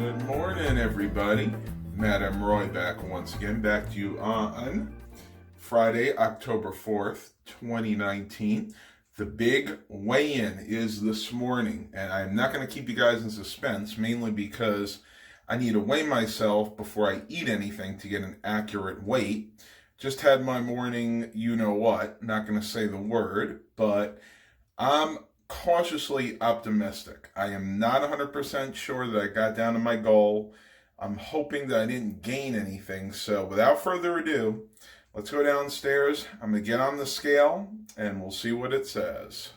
Good morning, everybody. Madam Roy back once again, back to you on Friday, October 4th, 2019. The big weigh-in is this morning, and I'm not going to keep you guys in suspense, mainly because I need to weigh myself before I eat anything to get an accurate weight. Just had my morning you-know-what, not going to say the word, but I'm cautiously optimistic. I am not 100% sure that I got down to my goal. I'm hoping that I didn't gain anything. So without further ado, let's go downstairs. I'm going to get on the scale and we'll see what it says.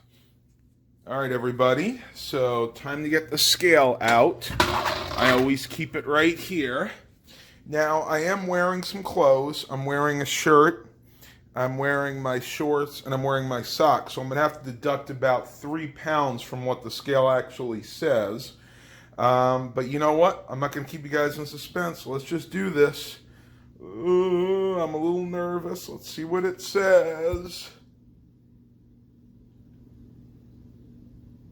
All right, everybody. So time to get the scale out. I always keep it right here. Now, I am wearing some clothes. I'm wearing a shirt. I'm wearing my shorts, and I'm wearing my socks. So I'm going to have to deduct about 3 pounds from what the scale actually says. But you know what? I'm not going to keep you guys in suspense. So let's just do this. Ooh, I'm a little nervous. Let's see what it says.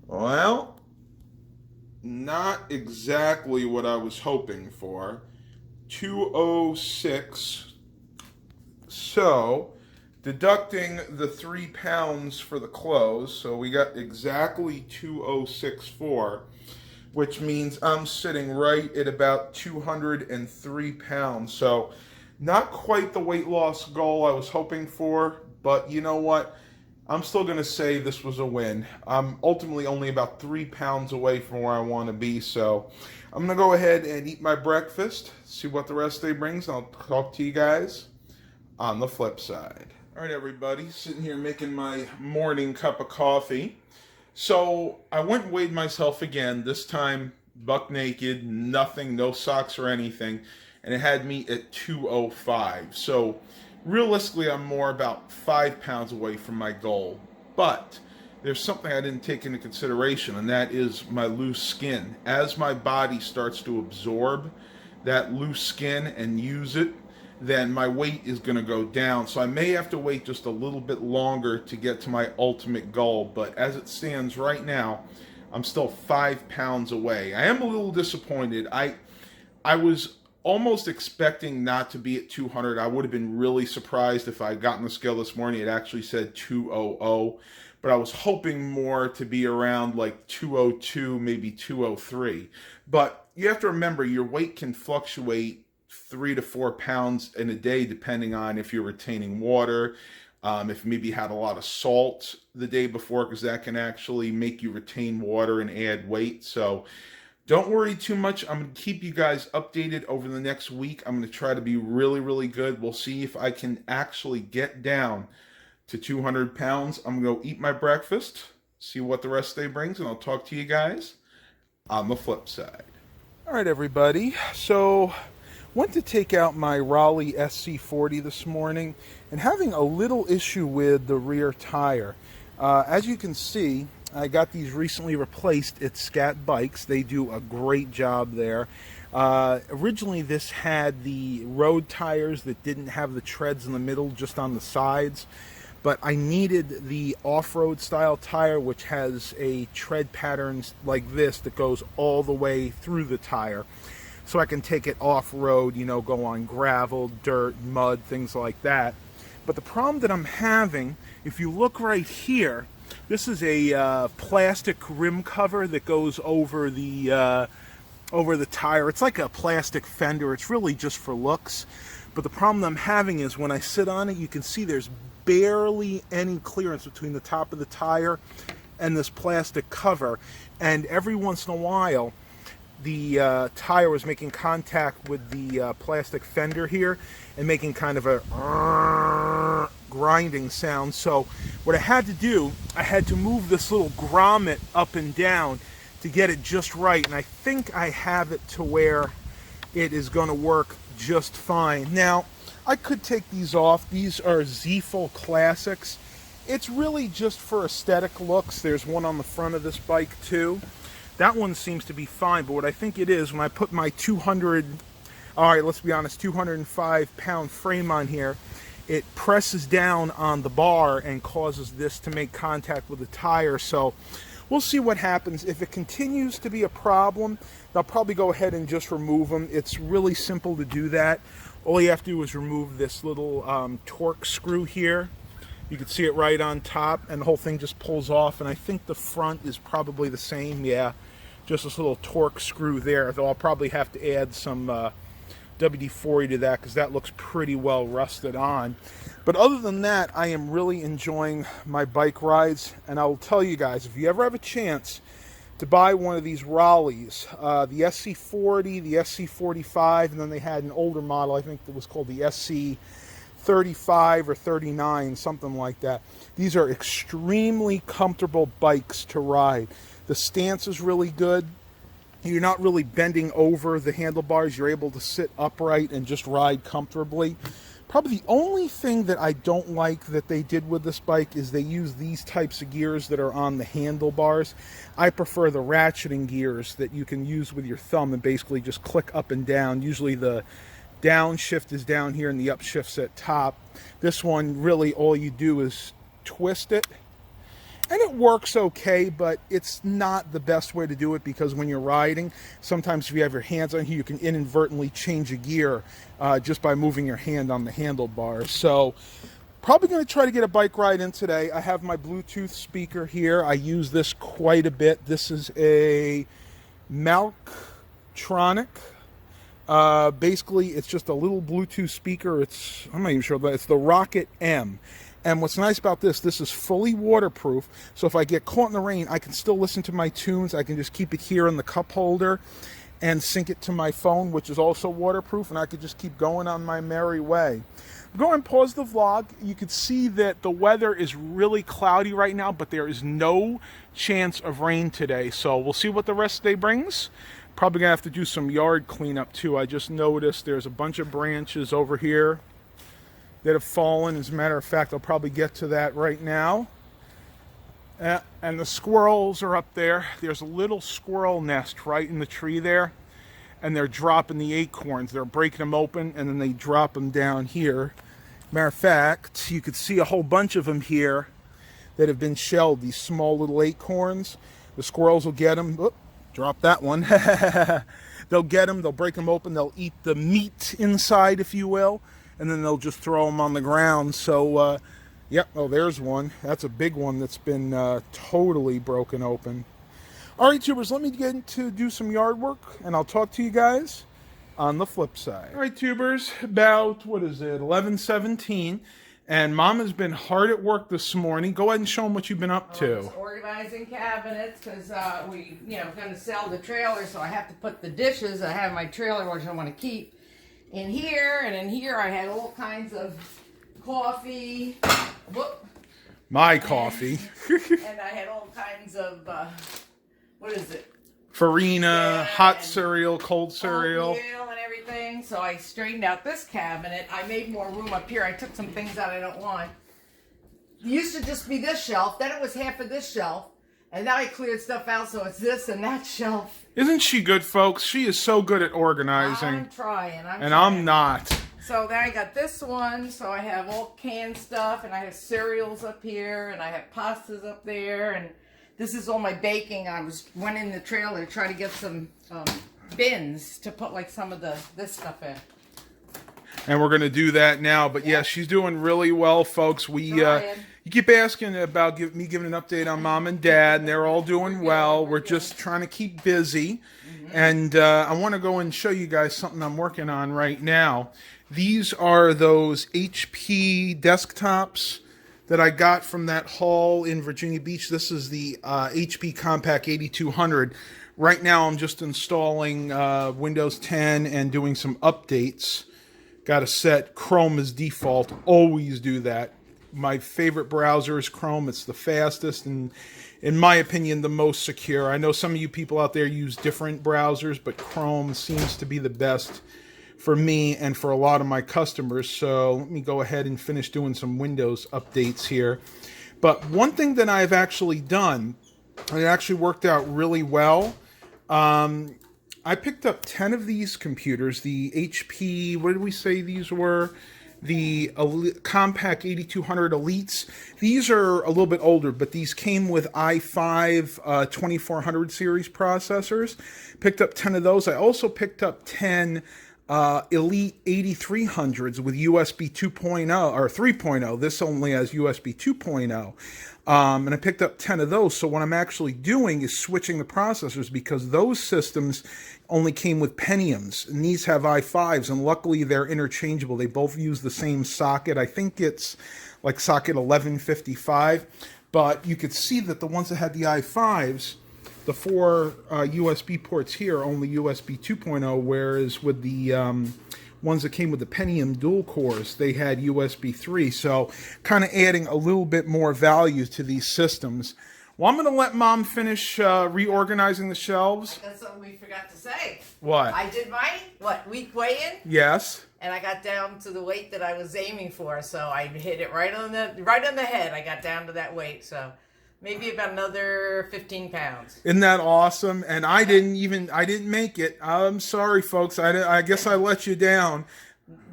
Well, not exactly what I was hoping for. 206. So deducting the 3 pounds for the clothes, so we got exactly 2064, which means I'm sitting right at about 203 pounds. So not quite the weight loss goal I was hoping for, but you know what? I'm still going to say this was a win. I'm ultimately only about 3 pounds away from where I want to be, so I'm going to go ahead and eat my breakfast, see what the rest of the day brings, and I'll talk to you guys on the flip side. All right, everybody, sitting here making my morning cup of coffee. So I went and weighed myself again, this time buck naked, nothing, no socks or anything, and it had me at 205. So realistically, I'm more about 5 pounds away from my goal. But there's something I didn't take into consideration, and that is my loose skin. As my body starts to absorb that loose skin and use it, then my weight is going to go down. So I may have to wait just a little bit longer to get to my ultimate goal. But as it stands right now, I'm still 5 pounds away. I am a little disappointed. I was almost expecting not to be at 200. I would have been really surprised if I had gotten the scale this morning. It actually said 200. But I was hoping more to be around like 202, maybe 203. But you have to remember, your weight can fluctuate 3 to 4 pounds in a day, depending on if you're retaining water, if maybe you had a lot of salt the day before, because that can actually make you retain water and add weight. So don't worry too much. I'm going to keep you guys updated over the next week. I'm going to try to be really, really good. We'll see if I can actually get down to 200 pounds. I'm going to go eat my breakfast, see what the rest of the day brings, and I'll talk to you guys on the flip side. All right, everybody. So went to take out my Raleigh SC40 this morning and having a little issue with the rear tire. As you can see, I got these recently replaced at Scat Bikes. They do a great job there. Originally this had the road tires that didn't have the treads in the middle, just on the sides. But I needed the off-road style tire, which has a tread pattern like this that goes all the way through the tire, so I can take it off-road, go on gravel, dirt, mud, things like that. But the problem that I'm having, if you look right here, this is a plastic rim cover that goes over the tire. It's like a plastic fender. It's really just for looks. But the problem I'm having is when I sit on it, you can see there's barely any clearance between the top of the tire and this plastic cover. And every once in a while, the tire was making contact with the plastic fender here and making kind of a grinding sound. So what I had to do, I had to move this little grommet up and down to get it just right. And I think I have it to where it is going to work just fine. Now, I could take these off. These are Zeful Classics. It's really just for aesthetic looks. There's one on the front of this bike too. That one seems to be fine, but what I think it is, when I put my 205 pound frame on here, it presses down on the bar and causes this to make contact with the tire. So we'll see what happens. If it continues to be a problem, I'll probably go ahead and just remove them. It's really simple to do that. All you have to do is remove this little torque screw here. You can see it right on top, and the whole thing just pulls off. And I think the front is probably the same. Yeah, just this little torque screw there. Though I'll probably have to add some WD-40 to that because that looks pretty well rusted on. But other than that, I am really enjoying my bike rides. And I'll tell you guys, if you ever have a chance to buy one of these Raleighs, the SC40, the SC45, and then they had an older model, I think it was called the SC35 or 39, something like that. These are extremely comfortable bikes to ride. The stance is really good. You're not really bending over the handlebars. You're able to sit upright and just ride comfortably. Probably the only thing that I don't like that they did with this bike is they use these types of gears that are on the handlebars. I prefer the ratcheting gears that you can use with your thumb and basically just click up and down. Usually the downshift is down here and the upshift's at top. This one, really all you do is twist it. And it works okay, but it's not the best way to do it because when you're riding, sometimes if you have your hands on here, you can inadvertently change a gear just by moving your hand on the handlebars. So probably going to try to get a bike ride in today. I have my Bluetooth speaker here. I use this quite a bit. This is a Malktronic. Basically, it's just a little Bluetooth speaker. I'm not even sure, but it's the Rocket M. And what's nice about this is fully waterproof. So if I get caught in the rain, I can still listen to my tunes. I can just keep it here in the cup holder and sync it to my phone, which is also waterproof. And I could just keep going on my merry way. Go and pause the vlog. You can see that the weather is really cloudy right now, but there is no chance of rain today. So we'll see what the rest of the day brings. Probably gonna have to do some yard cleanup too. I just noticed there's a bunch of branches over here that have fallen. As a matter of fact, I'll probably get to that right now. And the squirrels are up there. There's a little squirrel nest right in the tree there, and they're dropping the acorns. They're breaking them open, and then they drop them down here. Matter of fact, you could see a whole bunch of them here that have been shelled, these small little acorns. The squirrels will get them. Oop, drop that one. They'll get them, they'll break them open, they'll eat the meat inside, if you will, and then they'll just throw them on the ground. So, yep, oh, there's one. That's a big one that's been totally broken open. All right, tubers, let me get to do some yard work, and I'll talk to you guys on the flip side. All right, tubers, about, 11:17, and Mom has been hard at work this morning. Go ahead and show them what you've been up to. I was organizing cabinets because we, going to sell the trailer, so I have to put the dishes I have in my trailer, which I want to keep, in here. And in here I had all kinds of coffee. Whoop. My coffee. And I had all kinds of, what is it? Farina, hot cereal, cold cereal. Oatmeal and everything. So I straightened out this cabinet. I made more room up here. I took some things out I don't want. It used to just be this shelf. Then it was half of this shelf. And now I cleared stuff out, so it's this and that shelf. Isn't she good, folks? She is so good at organizing. I'm trying. I'm not. So then I got this one. So I have all canned stuff, and I have cereals up here, and I have pastas up there, and this is all my baking. Went in the trailer to try to get some bins to put like some of this stuff in. And we're going to do that now. But yeah, she's doing really well, folks. You keep asking about me giving an update on Mom and Dad, and they're all doing well. We're just trying to keep busy. And I want to go and show you guys something I'm working on right now. These are those HP desktops that I got from that haul in Virginia Beach. This is the HP Compact 8200. Right now I'm just installing Windows 10 and doing some updates. Got to set Chrome as default. Always do that. My favorite browser is Chrome. It's the fastest and, in my opinion, the most secure. I know some of you people out there use different browsers, but Chrome seems to be the best for me and for a lot of my customers. So let me go ahead and finish doing some Windows updates here. But one thing that I've actually done, and it actually worked out really well, I picked up 10 of these computers, the HP, what did we say these were? the Compact 8200 Elites. These are a little bit older, but these came with i5 2400 series processors. Picked up 10 of those. I also picked up 10 Elite 8300s with USB 2.0 or 3.0. This only has USB 2.0. And I picked up 10 of those. So what I'm actually doing is switching the processors, because those systems only came with Pentiums, and these have i5s, and luckily they're interchangeable. They both use the same socket. I think it's like socket 1155, but you could see that the ones that had the i5s, the 4 USB ports here are only USB 2.0, whereas with the ones that came with the Pentium dual cores, they had USB 3. So kind of adding a little bit more value to these systems. Well, I'm going to let Mom finish reorganizing the shelves. That's something we forgot to say. What? I did my, week weigh-in? Yes. And I got down to the weight that I was aiming for, so I hit it right on the head. I got down to that weight, so maybe about another 15 pounds. Isn't that awesome? And I didn't make it. I'm sorry, folks. I guess I let you down.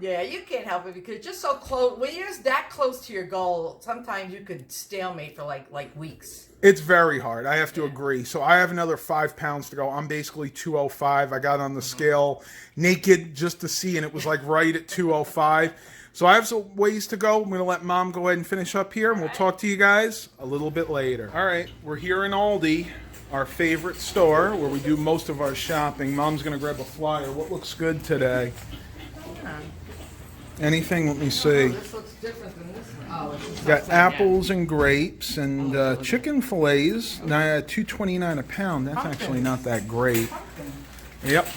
Yeah, you can't help it, because just so close, when you're that close to your goal, sometimes you could stalemate for like weeks. It's very hard. I have to agree. So I have another 5 pounds to go. I'm basically 205. I got on the scale naked just to see, and it was like right at 205. So I have some ways to go. I'm going to let Mom go ahead and finish up here, and we'll talk to you guys a little bit later. All right, we're here in Aldi, our favorite store where we do most of our shopping. Mom's going to grab a flyer. What looks good today? Anything? Let me see. This looks different than this one. Oh, it's Got apples and grapes and chicken fillets. $2.29 a pound. That's actually not that great. Yep.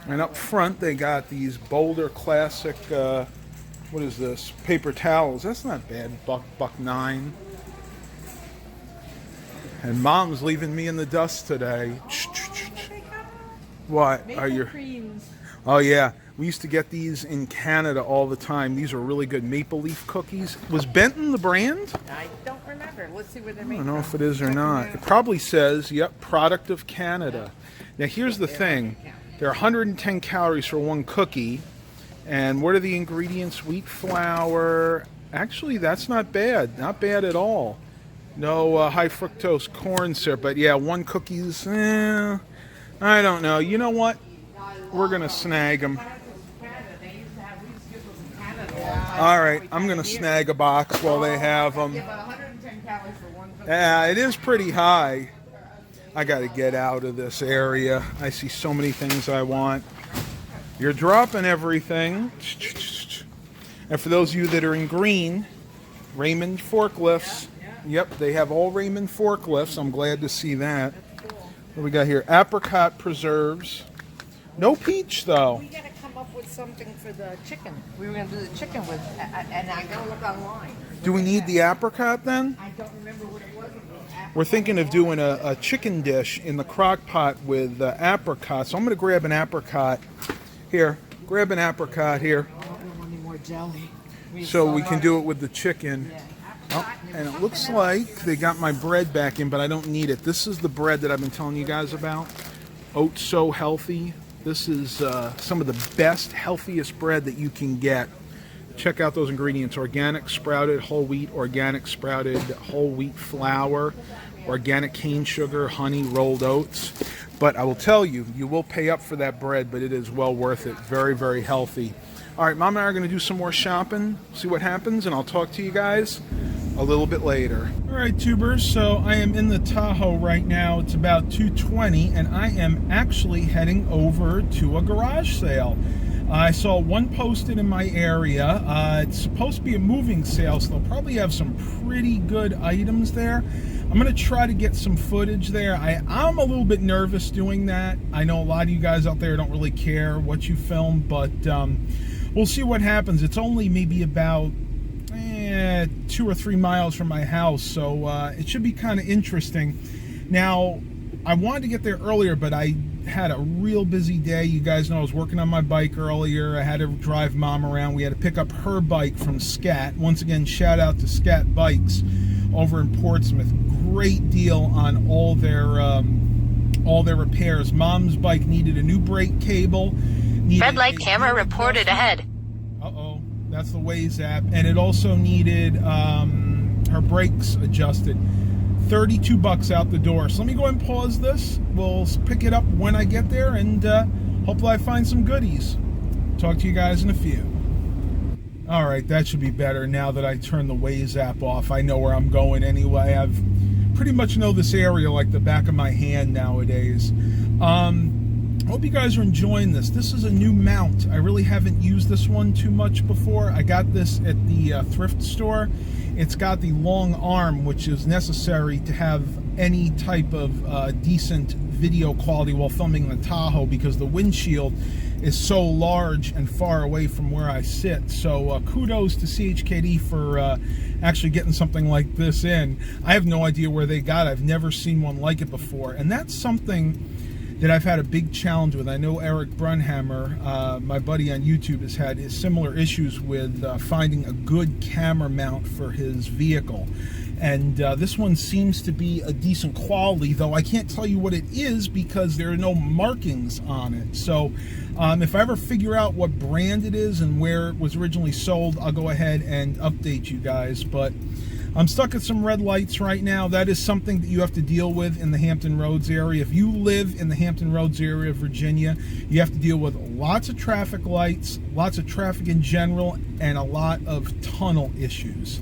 And up front they got these Boulder Classic. What is this? Paper towels. That's not bad. $1.09. And Mom's leaving me in the dust today. What are your? Oh yeah. We used to get these in Canada all the time. These are really good maple leaf cookies. Was Benton the brand? I don't remember. Let's see where they're made. I don't know if it is or not. It probably says, yep, product of Canada. Now here's the thing. There are 110 calories for one cookie. And what are the ingredients? Wheat flour. Actually, that's not bad. Not bad at all. No high fructose corn syrup. But yeah, one cookie's, I don't know. You know what? We're going to snag them. All right, I'm going to snag a box while they have them. Yeah, it is pretty high. I got to get out of this area. I see so many things I want. You're dropping everything. And for those of you that are in green, Raymond forklifts. Yep, they have all Raymond forklifts. I'm glad to see that. What do we got here? Apricot preserves. No peach, though. We got to come up with something for the chicken. We were going to do the chicken with, and I got to look online. Do we need the apricot then? I don't remember what it was. We're thinking of doing a chicken dish in the crock pot with apricot. So I'm going to grab an apricot. Here, grab an apricot here. I don't want any more jelly. So we can do it with the chicken. Oh, and it looks like they got my bread back in, but I don't need it. This is the bread that I've been telling you guys about. Oat So Healthy. This is some of the best, healthiest bread that you can get. Check out those ingredients. Organic sprouted whole wheat, organic sprouted whole wheat flour, organic cane sugar, honey, rolled oats. But I will tell you, you will pay up for that bread, but it is well worth it. Very, very healthy. All right, Mom and I are going to do some more shopping, see what happens, and I'll talk to you guys a little bit later. All right, tubers, so I am in the Tahoe right now. It's about 2:20, and I am actually heading over to a garage sale. I saw one posted in my area. It's supposed to be a moving sale, so they'll probably have some pretty good items there. I'm going to try to get some footage there. I'm a little bit nervous doing that. I know a lot of you guys out there don't really care what you film, but we'll see what happens. It's only maybe about 2 or 3 miles from my house, so it should be kind of interesting. Now, I wanted to get there earlier, but I had a real busy day. You guys know I was working on my bike earlier. I had to drive Mom around. We had to pick up her bike from Scat. Once again, shout out to Scat Bikes over in Portsmouth. Great deal on all their repairs. Mom's bike needed a new brake cable. Red light camera reported ahead. Uh-oh. That's the Waze app. And it also needed her brakes adjusted. $32 out the door. So let me go ahead and pause this. We'll pick it up when I get there, and hopefully I find some goodies. Talk to you guys in a few. All right, that should be better now that I turned the Waze app off. I know where I'm going anyway. I've pretty much know this area like the back of my hand nowadays. Hope you guys are enjoying this. This is a new mount. I really haven't used this one too much before. I got this at the thrift store. It's got the long arm, which is necessary to have any type of decent video quality while filming the Tahoe, because the windshield is so large and far away from where I sit. So kudos to CHKD for actually getting something like this in. I have no idea where they got it. I've never seen one like it before, and that's something that I've had a big challenge with. I know Eric Brunhammer, my buddy on YouTube, has had similar issues with finding a good camera mount for his vehicle. And this one seems to be a decent quality, though I can't tell you what it is because there are no markings on it. So if I ever figure out what brand it is and where it was originally sold, I'll go ahead and update you guys. But I'm stuck at some red lights right now. That is something that you have to deal with in the Hampton Roads area. If you live in the Hampton Roads area of Virginia, you have to deal with lots of traffic lights, lots of traffic in general, and a lot of tunnel issues.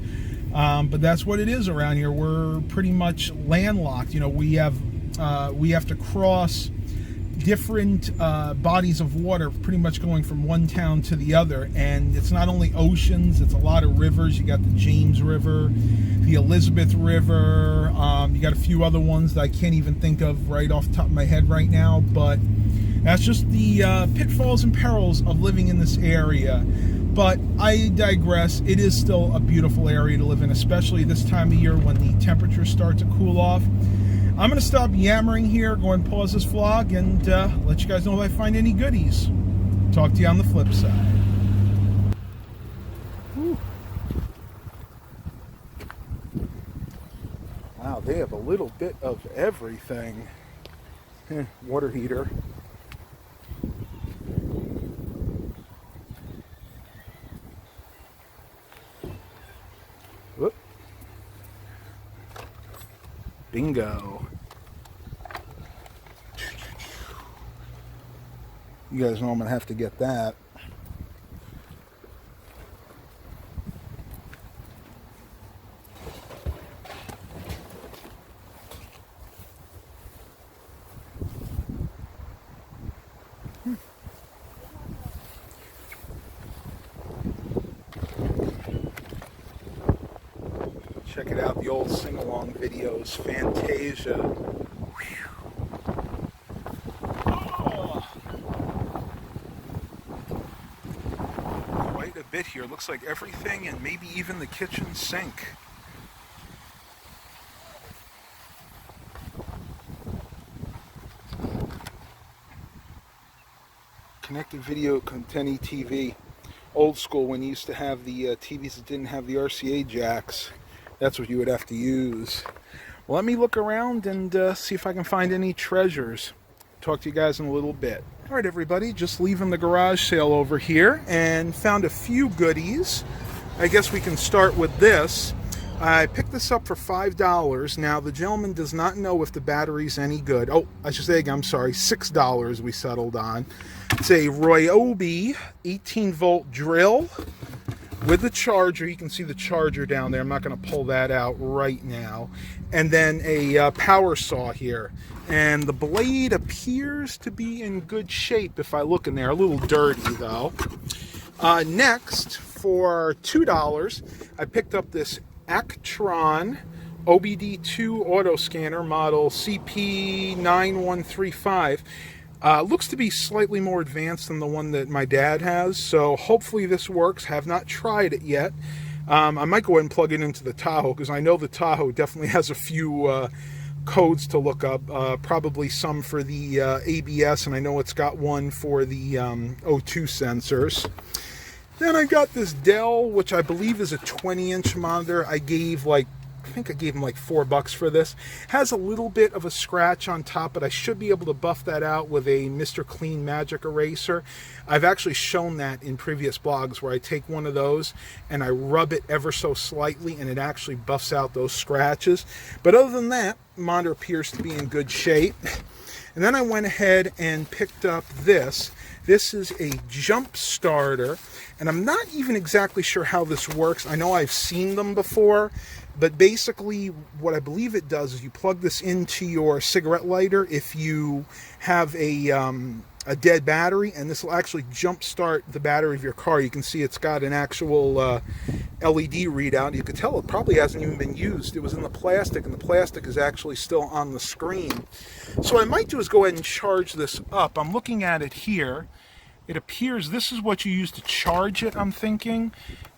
But that's what it is around here. We're pretty much landlocked. You know, we have to cross different bodies of water, pretty much going from one town to the other. And it's not only oceans, it's a lot of rivers. You got the James River, the Elizabeth River, you got a few other ones that I can't even think of right off the top of my head right now, but that's just the pitfalls and perils of living in this area. But I digress. It is still a beautiful area to live in, especially this time of year when the temperatures start to cool off. I'm going to stop yammering here, go and pause this vlog, and let you guys know if I find any goodies. Talk to you on the flip side. Whew. Wow, they have a little bit of everything. Water heater. Whoop. Bingo. You guys know I'm going to have to get that. Check it out, the old sing-along videos, Fantasia. Oh. Quite a bit here. Looks like everything and maybe even the kitchen sink. Connected video content TV. Old school, when you used to have the TVs that didn't have the RCA jacks. That's what you would have to use. Well, let me look around and see if I can find any treasures. Talk to you guys in a little bit. All right, everybody, just leaving the garage sale over here and found a few goodies. I guess we can start with this. I picked this up for $5. Now, the gentleman does not know if the battery's any good. Oh, I should say again, I'm sorry, $6 we settled on. It's a Ryobi 18-volt drill with the charger. You can see the charger down there. I'm not going to pull that out right now. And then a power saw here. And the blade appears to be in good shape if I look in there. A little dirty, though. Next, for $2, I picked up this Actron OBD2 auto scanner model CP9135. Looks to be slightly more advanced than the one that my dad has, so hopefully this works. Have not tried it yet. I might go ahead and plug it into the Tahoe, because I know the Tahoe definitely has a few codes to look up. Probably some for the ABS, and I know it's got one for the O2 sensors. Then I got this Dell, which I believe is a 20-inch monitor. I gave like I think I gave him like $4 for this. Has a little bit of a scratch on top, but I should be able to buff that out with a Mr. Clean Magic Eraser. I've actually shown that in previous blogs where I take one of those and I rub it ever so slightly and it actually buffs out those scratches. But other than that, monitor appears to be in good shape. And then I went ahead and picked up this. This is a jump starter, and I'm not even exactly sure how this works. I know I've seen them before, but basically what I believe it does is you plug this into your cigarette lighter if you have a dead battery, and this will actually jump start the battery of your car. You can see it's got an actual LED readout. You can tell it probably hasn't even been used. It was in the plastic, and the plastic is actually still on the screen. So what I might do is go ahead and charge this up. I'm looking at it here. It appears this is what you use to charge it, I'm thinking,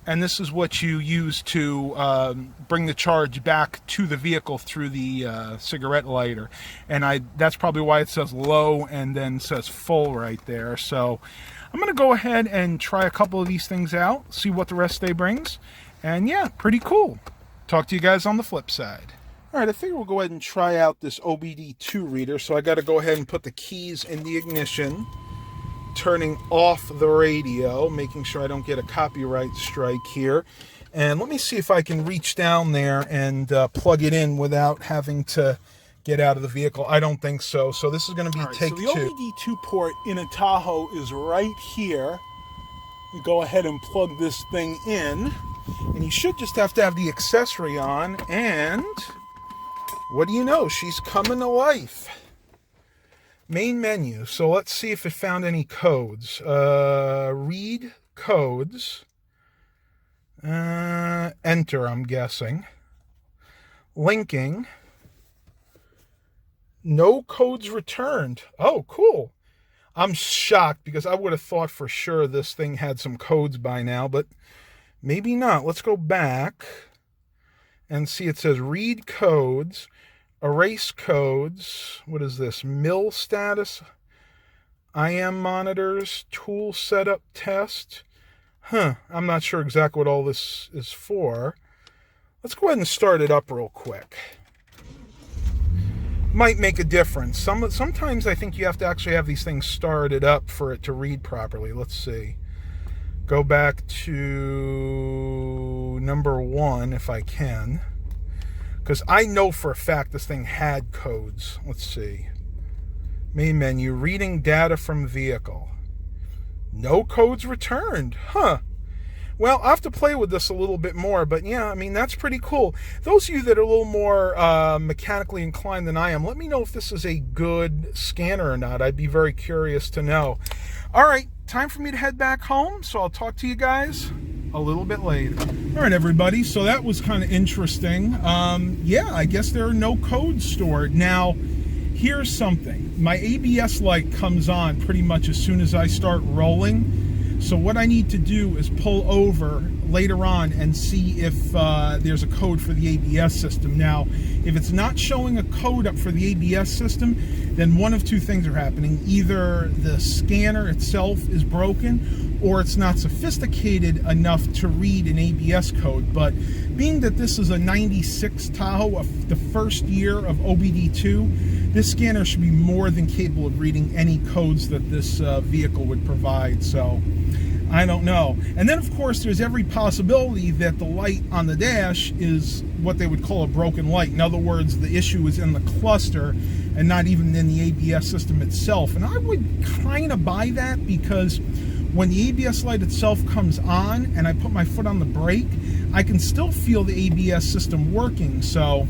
and this is what you use to bring the charge back to the vehicle through the cigarette lighter. And that's probably why it says low and then says full right there. So I'm going to go ahead and try a couple of these things out, see what the rest of the day brings. And yeah, pretty cool. Talk to you guys on the flip side. All right, I figure we'll go ahead and try out this OBD2 reader. So I got to go ahead and put the keys in the ignition, turning off the radio, making sure I don't get a copyright strike here. And let me see if I can reach down there and plug it in without having to get out of the vehicle. I don't think so. So this is going to be take two. So the OBD2 port in a Tahoe is right here. We go ahead and plug this thing in. And you should just have to have the accessory on. And what do you know? She's coming to life. Main menu. So let's see if it found any codes. Read codes. Enter, I'm guessing. Linking. No codes returned. Oh, cool. I'm shocked because I would have thought for sure this thing had some codes by now, but maybe not. Let's go back and see. It says read codes. Erase codes. What is this? Mill status. IM monitors. Tool setup test. I'm not sure exactly what all this is for. Let's go ahead and start it up real quick. Might make a difference. Sometimes I think you have to actually have these things started up for it to read properly. Let's see. Go back to number 1 if I can. Because I know for a fact this thing had codes. Let's see. Main menu, reading data from vehicle. No codes returned. Well, I'll have to play with this a little bit more, but yeah, I mean, that's pretty cool. Those of you that are a little more mechanically inclined than I am, let me know if this is a good scanner or not. I'd be very curious to know. All right, time for me to head back home, so I'll talk to you guys a little bit later. All right, everybody, so that was kind of interesting. Yeah, I guess there are no codes stored. Now, here's something. My ABS light comes on pretty much as soon as I start rolling. So what I need to do is pull over later on and see if there's a code for the ABS system. Now, if it's not showing a code up for the ABS system, then one of two things are happening. Either the scanner itself is broken, or it's not sophisticated enough to read an ABS code. But being that this is a 96 Tahoe, the first year of OBD2, this scanner should be more than capable of reading any codes that this vehicle would provide. So I don't know. And then, of course, there's every possibility that the light on the dash is what they would call a broken light. In other words, the issue is in the cluster and not even in the ABS system itself. And I would kind of buy that, because when the ABS light itself comes on and I put my foot on the brake, I can still feel the ABS system working. So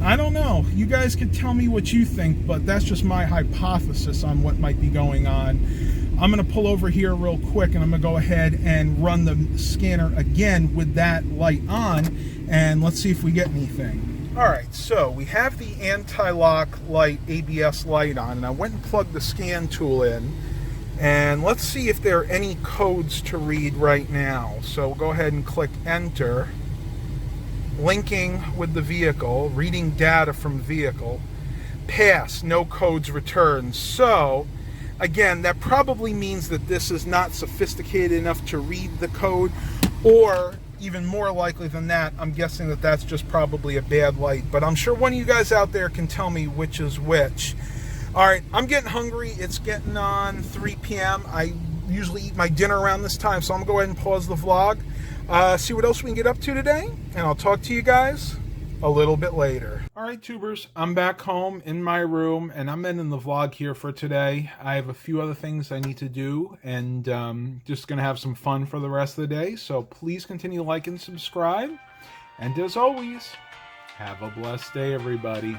I don't know. You guys can tell me what you think, but that's just my hypothesis on what might be going on. I'm going to pull over here real quick, and I'm going to go ahead and run the scanner again with that light on, and let's see if we get anything. All right, so we have the anti-lock light, ABS light on, and I went and plugged the scan tool in, and let's see if there are any codes to read right now. So we'll go ahead and click enter. Linking with the vehicle, reading data from vehicle. Pass, no codes returned. So again, that probably means that this is not sophisticated enough to read the code, or even more likely than that, I'm guessing that that's just probably a bad light. But I'm sure one of you guys out there can tell me which is which. All right, I'm getting hungry. It's getting on 3 p.m. I usually eat my dinner around this time, so I'm going to go ahead and pause the vlog, see what else we can get up to today, and I'll talk to you guys a little bit later. All right, tubers, I'm back home in my room, and I'm ending the vlog here for today. I have a few other things I need to do, and just going to have some fun for the rest of the day, so please continue to like and subscribe, and as always, have a blessed day, everybody.